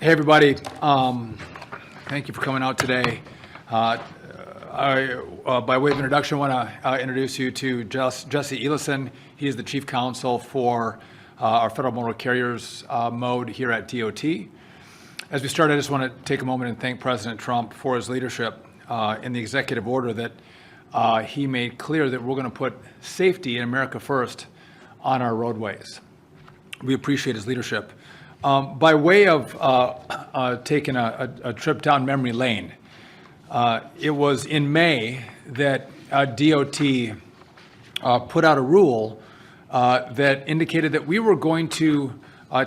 Hey, everybody. Thank you for coming out today. By way of introduction, I want to introduce you to Jesse Elison. He is the Chief Counsel for our Federal Motor Carriers mode here at DOT. As we start, I just want to take a moment and thank President Trump for his leadership in the executive order that he made clear that we're going to put safety in America first on our roadways. We appreciate his leadership. By way of taking a trip down memory lane, it was in May that DOT put out a rule that indicated that we were going to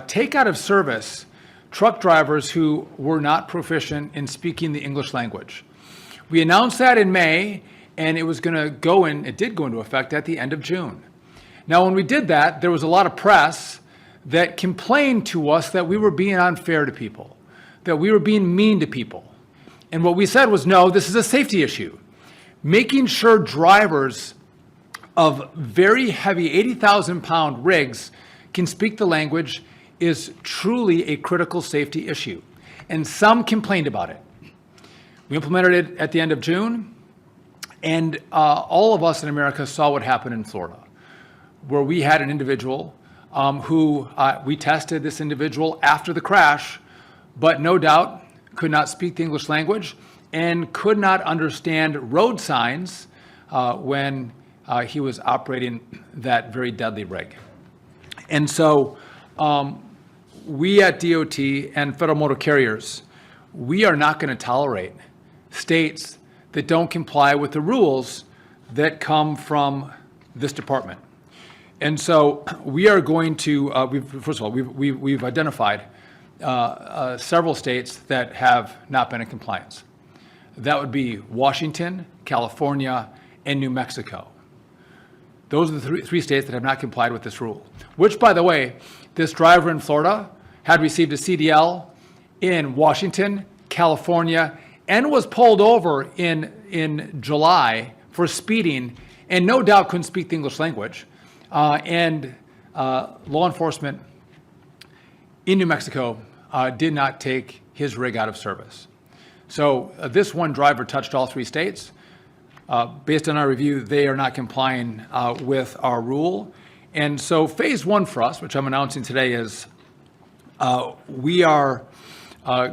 take out of service truck drivers who were not proficient in speaking the English language. We announced that in May, and it was going to go in, it did go into effect at the end of June. Now, when we did that, there was a lot of press that complained to us that we were being unfair to people, that we were being mean to people. And what we said was, no, this is a safety issue. Making sure drivers of very heavy 80,000-pound rigs can speak the language is truly a critical safety issue. And some complained about it. We implemented it at the end of June, and all of us in America saw what happened in Florida, where we had an individual who we tested this individual after the crash, but no doubt could not speak the English language and could not understand road signs when he was operating that very deadly rig. And so we at DOT and Federal Motor Carriers, we are not going to tolerate states that don't comply with the rules that come from this department. And so we are going to, first of all, we've identified several states that have not been in compliance. That would be Washington, California, and New Mexico. Those are the three states that have not complied with this rule, which, by the way, this driver in Florida had received a CDL in Washington, California, and was pulled over in July for speeding, and no doubt couldn't speak the English language. And law enforcement in New Mexico did not take his rig out of service. So this one driver touched all three states. Based on our review, they are not complying with our rule. And so phase one for us, which I'm announcing today, is we are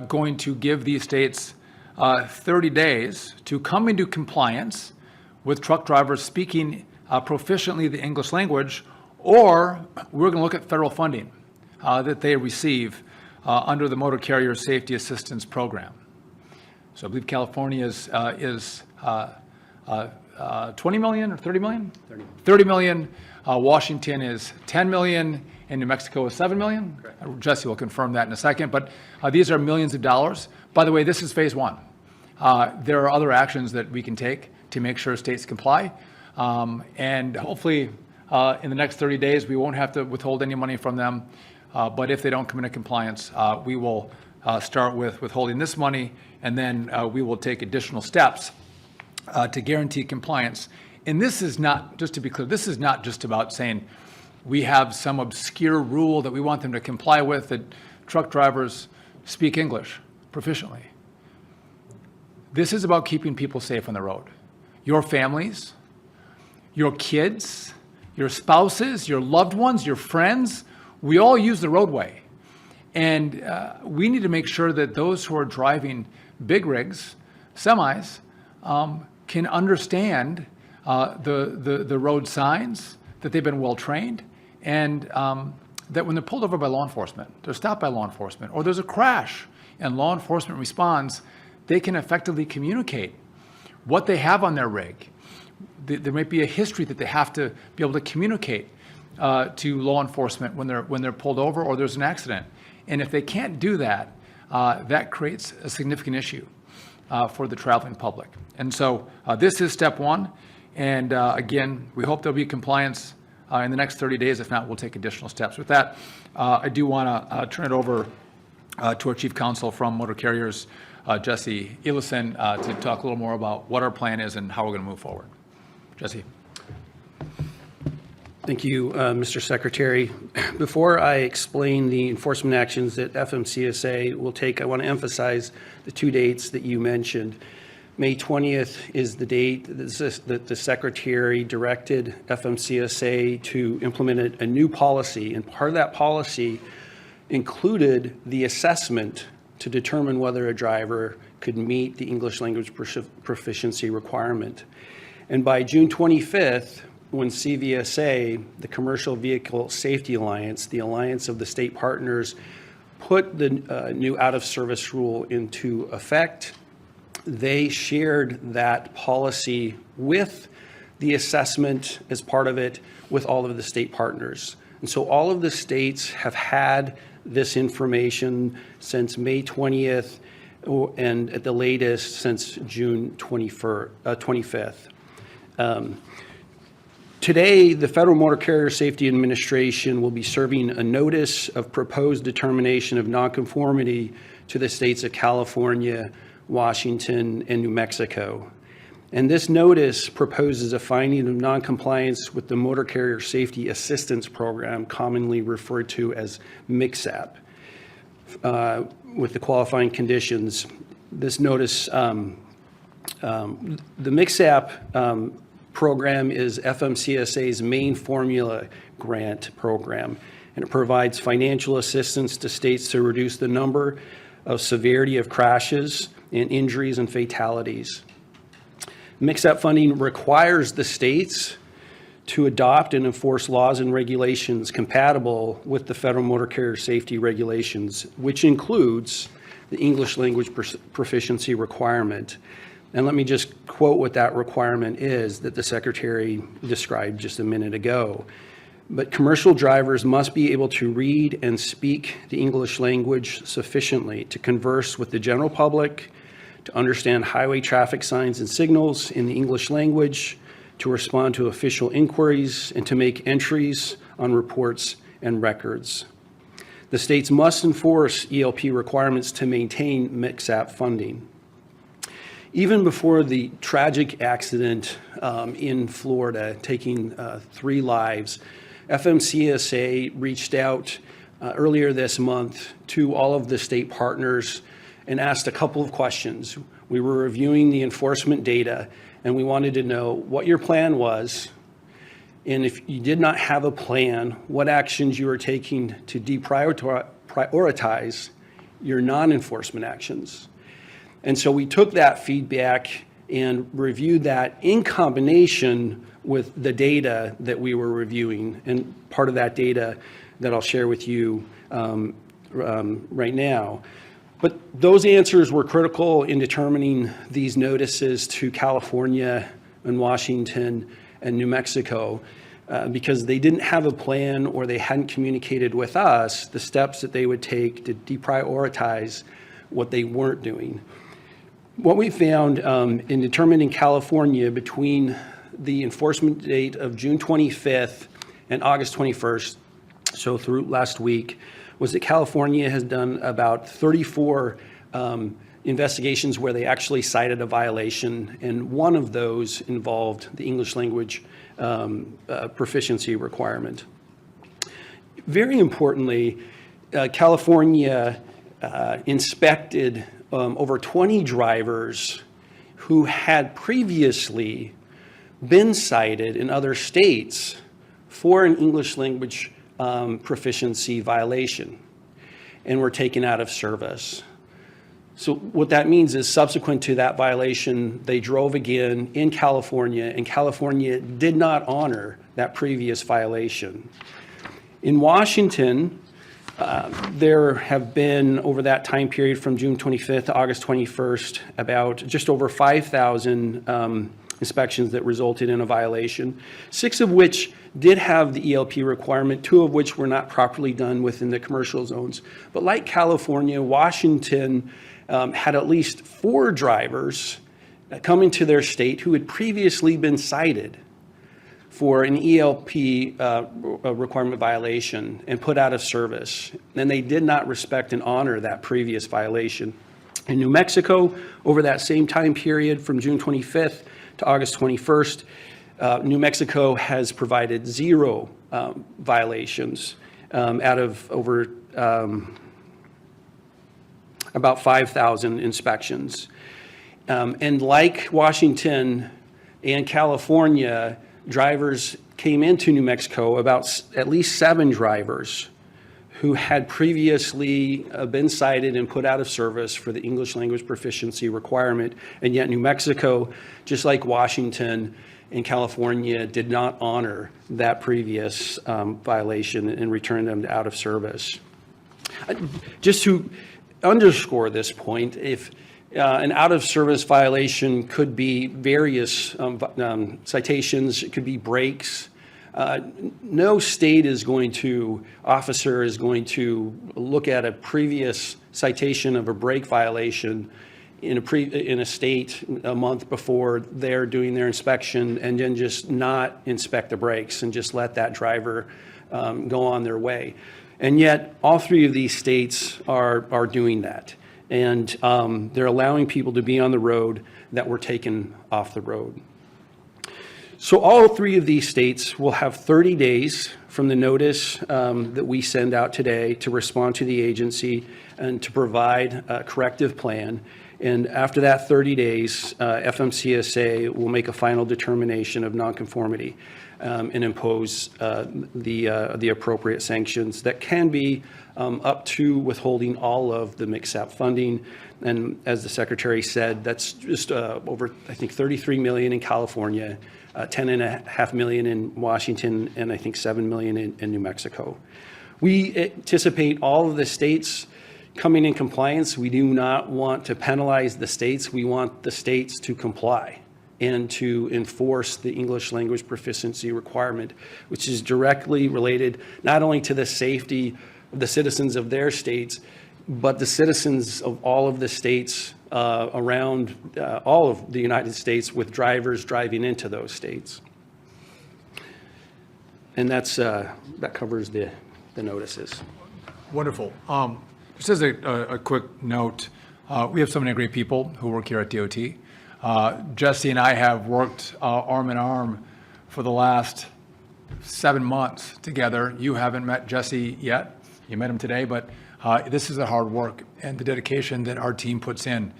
going to give these states 30 days to come into compliance with truck drivers speaking proficiently the English language, or we're going to look at federal funding that they receive under the Motor Carrier Safety Assistance Program. So I believe California is 20 million or 30 million? 30 million. Washington is 10 million, and New Mexico is 7 million. Correct. Jesse will confirm that in a second, but these are millions of dollars. By the way, this is phase one. There are other actions that we can take to make sure states comply. And hopefully in the next 30 days, we won't have to withhold any money from them. But if they don't come into compliance, we will start with withholding this money, and then we will take additional steps to guarantee compliance. And this is not, just to be clear, this is not just about saying we have some obscure rule that we want them to comply with, that truck drivers speak English proficiently. This is about keeping people safe on the road. Your families, your kids, your spouses, your loved ones, your friends, we all use the roadway. And we need to make sure that those who are driving big rigs, semis, can understand the road signs, that they've been well trained, and that when they're pulled over by law enforcement, they're stopped by law enforcement, or there's a crash and law enforcement responds, they can effectively communicate what they have on their rig. There might be a history that they have to be able to communicate to law enforcement when they're pulled over or there's an accident. And if they can't do that, that creates a significant issue for the traveling public. And so this is step one. And again, we hope there'll be compliance in the next 30 days. If not, we'll take additional steps. With that, I do want to turn it over to our Chief Counsel from Motor Carriers, Jesse Elison, to talk a little more about what our plan is and how we're going to move forward. Jesse. Thank you, Mr. Secretary. Before I explain the enforcement actions that FMCSA will take, I want to emphasize the two dates that you mentioned. May 20th is the date that the Secretary directed FMCSA to implement a new policy, and part of that policy included the assessment to determine whether a driver could meet the English language proficiency requirement. And by June 25th, when CVSA, the Commercial Vehicle Safety Alliance, the alliance of the state partners, put the new out-of-service rule into effect, they shared that policy with the assessment as part of it with all of the state partners. And so all of the states have had this information since May 20th and at the latest since June 25th. Today, the Federal Motor Carrier Safety Administration will be serving a notice of proposed determination of nonconformity to the states of California, Washington, and New Mexico. And this notice proposes a finding of noncompliance with the Motor Carrier Safety Assistance Program, commonly referred to as MCSAP, with the qualifying conditions. This notice, the MCSAP program is FMCSA's main formula grant program, and it provides financial assistance to states to reduce the number of severity of crashes and injuries and fatalities. MCSAP funding requires the states to adopt and enforce laws and regulations compatible with the Federal Motor Carrier Safety Regulations, which includes the English language proficiency requirement. And let me just quote what that requirement is that the Secretary described just a minute ago. But commercial drivers must be able to read and speak the English language sufficiently to converse with the general public, to understand highway traffic signs and signals in the English language, to respond to official inquiries, and to make entries on reports and records. The states must enforce ELP requirements to maintain MCSAP funding. Even before the tragic accident in Florida, taking 3 lives, FMCSA reached out earlier this month to all of the state partners and asked a couple of questions. We were reviewing the enforcement data, and we wanted to know what your plan was, and if you did not have a plan, what actions you were taking to deprioritize your non-enforcement actions. And so we took that feedback and reviewed that in combination with the data that we were reviewing. And part of that data that I'll share with you right now. But those answers were critical in determining these notices to California and Washington and New Mexico because they didn't have a plan or they hadn't communicated with us the steps that they would take to deprioritize what they weren't doing. What we found in determining California between the enforcement date of June 25th and August 21st, so through last week, was that California has done about 34 investigations where they actually cited a violation, and one of those involved the English language proficiency requirement. Very importantly, California inspected over 20 drivers who had previously been cited in other states for an English language proficiency violation and were taken out of service. So what that means is subsequent to that violation, they drove again in California, and California did not honor that previous violation. In Washington, there have been, over that time period from June 25th to August 21st, about just over 5,000 inspections that resulted in a violation, 6 of which did have the ELP requirement, 2 of which were not properly done within the commercial zones. But like California, Washington had at least 4 drivers coming to their state who had previously been cited for an ELP requirement violation and put out of service. And they did not respect and honor that previous violation. In New Mexico, over that same time period from June 25th to August 21st, New Mexico has provided 0 violations out of over about 5,000 inspections. And like Washington and California, drivers came into New Mexico, about at least 7 drivers who had previously been cited and put out of service for the English language proficiency requirement. And yet New Mexico, just like Washington and California, did not honor that previous violation and returned them to out of service. Just to underscore this point, if an out-of-service violation could be various citations, it could be breaks. No state officer is going to look at a previous citation of a brake violation in a state a month before they're doing their inspection and then just not inspect the brakes and just let that driver go on their way. And yet, all 3 of these states are doing that. And they're allowing people to be on the road that were taken off the road. So all 3 of these states will have 30 days from the notice that we send out today to respond to the agency and to provide a corrective plan. And after that 30 days, FMCSA will make a final determination of nonconformity and impose the appropriate sanctions that can be up to withholding all of the MCSAP funding. And as the Secretary said, that's just over, I think, $33 million in California, $10.5 million in Washington, and I think $7 million in New Mexico. We anticipate all of the states coming in compliance. We do not want to penalize the states. We want the states to comply and to enforce the English language proficiency requirement, which is directly related not only to the safety of the citizens of their states, but the citizens of all of the states around all of the United States with drivers driving into those states. And that covers the notices. Wonderful. Just as a quick note, we have so many great people who work here at DOT. Jesse and I have worked arm in arm for the last 7 months together. You haven't met Jesse yet. You met him today, but this is the hard work and the dedication that our team puts in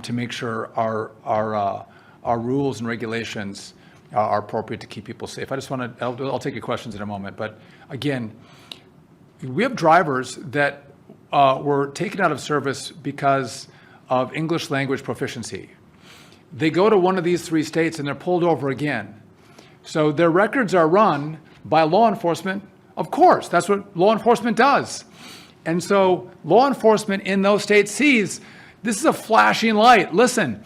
to make sure our rules and regulations are appropriate to keep people safe. I just want to, I'll take your questions in a moment, but again, we have drivers that were taken out of service because of English language proficiency. They go to one of these 3 states and they're pulled over again. So their records are run by law enforcement. Of course, that's what law enforcement does. And so law enforcement in those states sees this is a flashing light. Listen,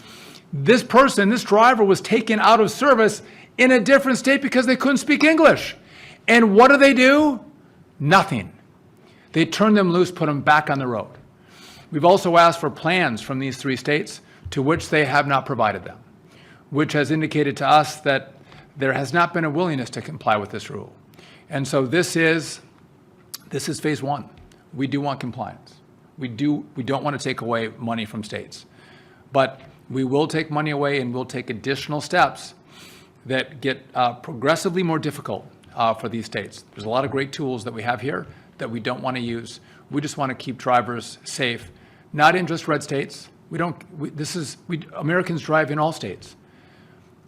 this driver was taken out of service in a different state because they couldn't speak English. And what do? Nothing. They turn them loose, put them back on the road. We've also asked for plans from these 3 states to which they have not provided them, which has indicated to us that there has not been a willingness to comply with this rule. And so this is phase 1. We do want compliance. We don't want to take away money from states, but we will take money away and we'll take additional steps that get progressively more difficult for these states. There's a lot of great tools that we have here that we don't want to use. We just want to keep drivers safe, not in just red states. Americans drive in all states.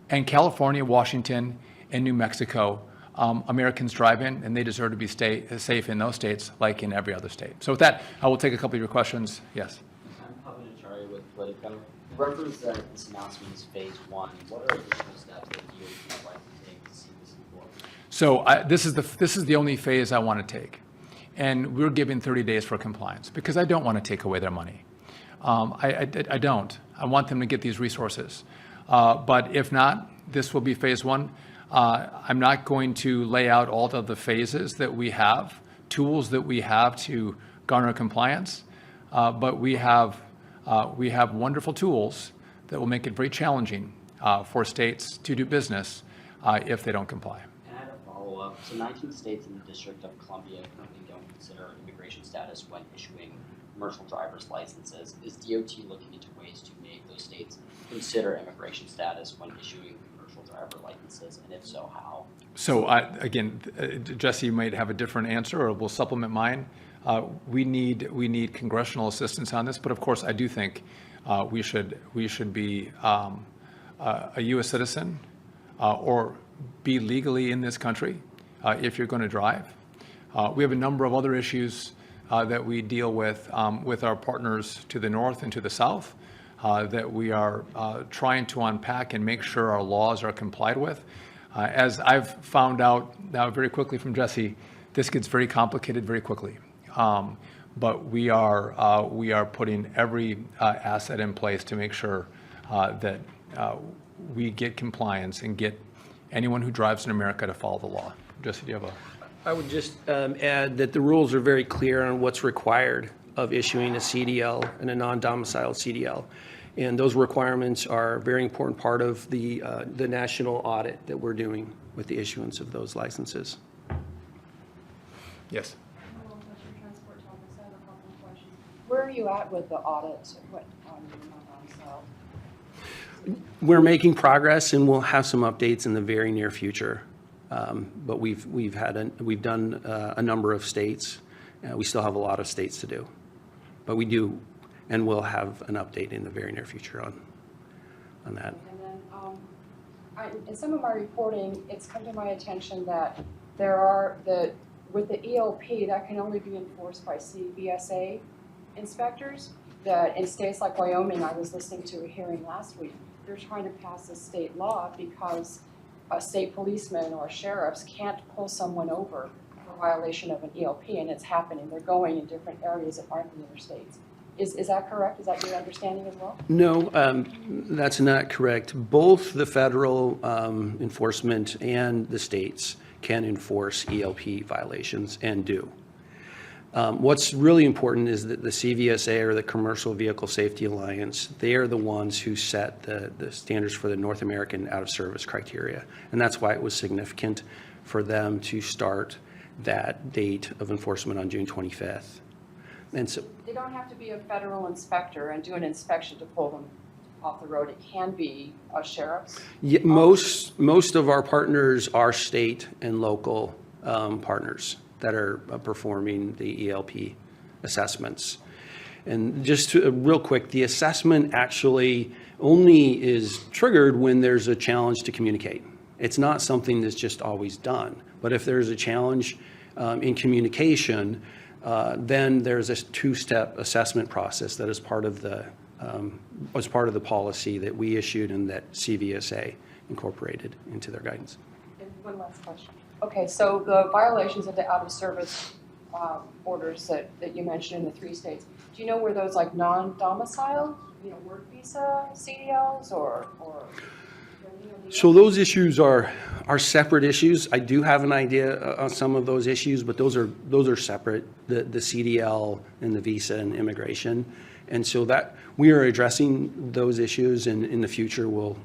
And California, Washington, and New Mexico, Americans drive in, and they deserve to be safe in those states like in every other state. So with that, I will take a couple of your questions. Yes? I'm Pavanachari with Politico. You referenced that this announcement is phase 1. What are additional steps that you would like to take to see this enforced? So this is the only phase I want to take. And we're giving 30 days for compliance because I don't want to take away their money. I don't. I want them to get these resources. But if not, this will be phase 1. I'm not going to lay out all of the phases that we have, tools that we have to garner compliance, but we have wonderful tools that will make it very challenging for states to do business if they don't comply. And I had a follow-up. So 19 states in the District of Columbia currently don't consider immigration status when issuing commercial driver's licenses. Is DOT looking into ways to make those states consider immigration status when issuing commercial commercial driver licenses, and if so, how? So again, Jesse, you might have a different answer, or we'll supplement mine. We need congressional assistance on this, but of course, I do think we should be a U.S. citizen or be legally in this country if you're going to drive. We have a number of other issues that we deal with our partners to the north and to the south that we are trying to unpack and make sure our laws are complied with. As I've found out now very quickly from Jesse, this gets very complicated very quickly. But we are putting every asset in place to make sure that we get compliance and get anyone who drives in America to follow the law. Jesse, do you have a? I would just add that the rules are very clear on what's required of issuing a CDL and a non-domiciled CDL. And those requirements are a very important part of the national audit that we're doing with the issuance of those licenses. Yes. Where are you at with the audit? What non-domiciled? We're making progress, and we'll have some updates in the very near future. But we've done a number of states. We still have a lot of states to do, but we do, and we'll have an update in the very near future on that. And then in some of my reporting, it's come to my attention that with the ELP, that can only be enforced by CVSA inspectors. That in states like Wyoming, I was listening to a hearing last week, they're trying to pass a state law because a state policeman or sheriffs can't pull someone over for violation of an ELP, and it's happening. They're going in different areas that aren't the interstates. Is that correct? Is that your understanding as well? No, that's not correct. Both the federal enforcement and the states can enforce ELP violations and do. What's really important is that the CVSA, or the Commercial Vehicle Safety Alliance, they are the ones who set the standards for the North American out-of-service criteria. And that's why it was significant for them to start that date of enforcement on June 25th. And so They don't have to be a federal inspector and do an inspection to pull them off the road. It can be a sheriff's. yeah, most of our partners are state and local partners that are performing the ELP assessments. And just real quick, the assessment actually only is triggered when there's a challenge to communicate. It's not something that's just always done. But if there's a challenge in communication, then there's a two-step assessment process that is part of the policy that we issued and that CVSA incorporated into their guidance. And one last question. Okay, so the violations of the out-of-service orders that you mentioned in the 3 states, do you know where those like non-domiciled, work visa CDLs or So those issues are separate issues. I do have an idea on some of those issues, but those are separate, the CDL and the visa and immigration. And so that we are addressing those issues, and in the future we'll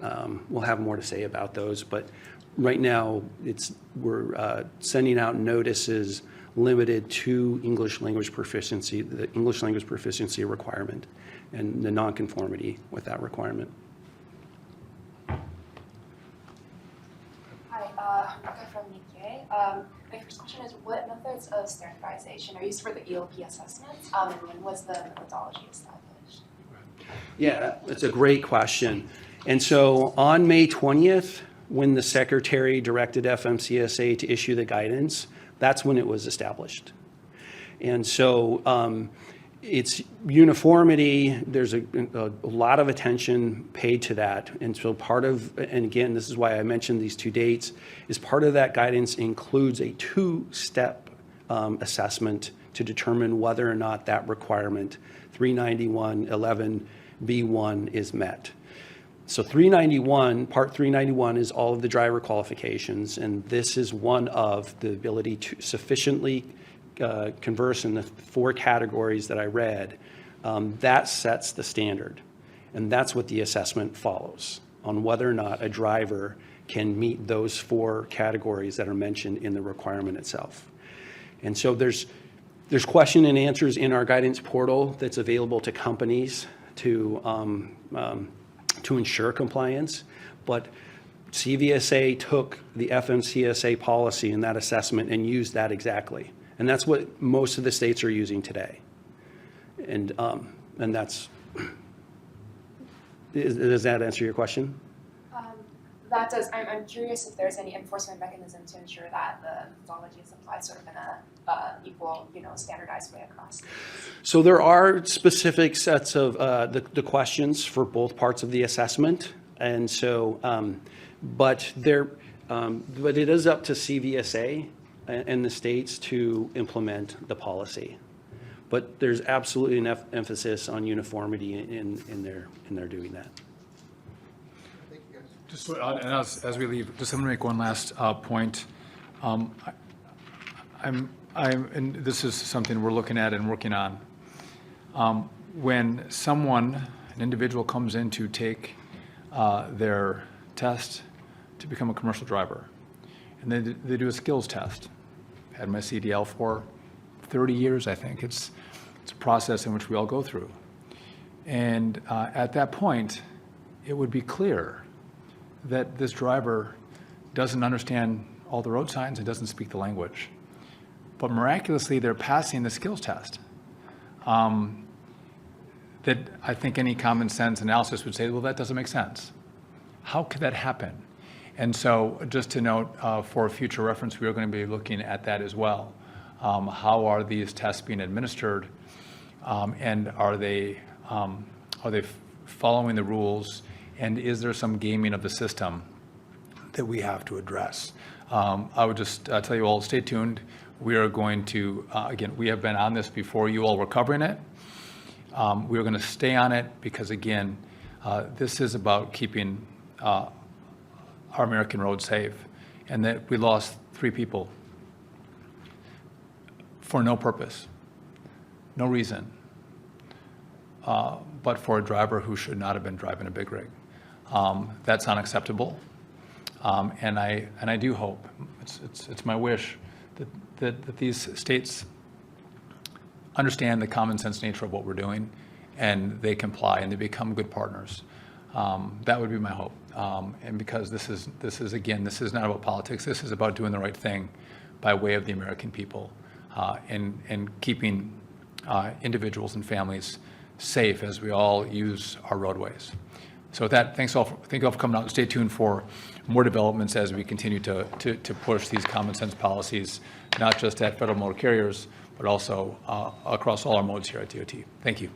have more to say about those. But right now we're sending out notices limited to English language proficiency, the English language proficiency requirement, and the nonconformity with that requirement. Hi, Rebecca from Nikkei. My first question is, what methods of standardization are used for the ELP assessments, and when was the methodology established? Yeah, that's a great question. And so on May 20th, when the Secretary directed FMCSA to issue the guidance, that's when it was established. And so it's uniformity. There's a lot of attention paid to that. And so and again, this is why I mentioned these 2 dates, is part of that guidance includes a 2-step assessment to determine whether or not that requirement, 391.11b1, is met. So Part 391 is all of the driver qualifications, and this is one of the ability to sufficiently converse in the 4 categories that I read. That sets the standard, and that's what the assessment follows, on whether or not a driver can meet those 4 categories that are mentioned in the requirement itself. And so there's question and answers in our guidance portal that's available to companies to ensure compliance, but CVSA took the FMCSA policy in that assessment and used that exactly. And that's what most of the states are using today. And that's, does that answer your question? That does, I'm curious if there's any enforcement mechanism to ensure that the methodology is applied sort of in a equal, standardized way across states. So there are specific sets of the questions for both parts of the assessment. And so, but it is up to CVSA and the states to implement the policy. But there's absolutely enough emphasis on uniformity in their doing that. Just, and as we leave, just I'm going to make one last point. And this is something we're looking at and working on. When an individual comes in to take their test to become a commercial driver, and they do a skills test. Had my CDL for 30 years, I think. It's a process in which we all go through. And at that point, it would be clear that this driver doesn't understand all the road signs and doesn't speak the language. But miraculously, they're passing the skills test. That I think any common sense analysis would say, well, that doesn't make sense. How could that happen? And so just to note, for future reference, we are going to be looking at that as well. How are these tests being administered? And are they following the rules? And is there some gaming of the system that we have to address? I would just tell you all, stay tuned. We are going to, again, we have been on this before. You all were covering it. We are going to stay on it because, again, this is about keeping our American roads safe. And that we lost 3 people for no purpose, no reason, but for a driver who should not have been driving a big rig. That's unacceptable, and I do hope, it's my wish that these states understand the common sense nature of what we're doing, and they comply and they become good partners. That would be my hope, and because this is again, this is not about politics. This is about doing the right thing by way of the American people, and keeping individuals and families safe as we all use our roadways. So with that, thank you all for coming out, and stay tuned for more developments as we continue to push these common sense policies, not just at federal motor carriers, but also across all our modes here at DOT. Thank you.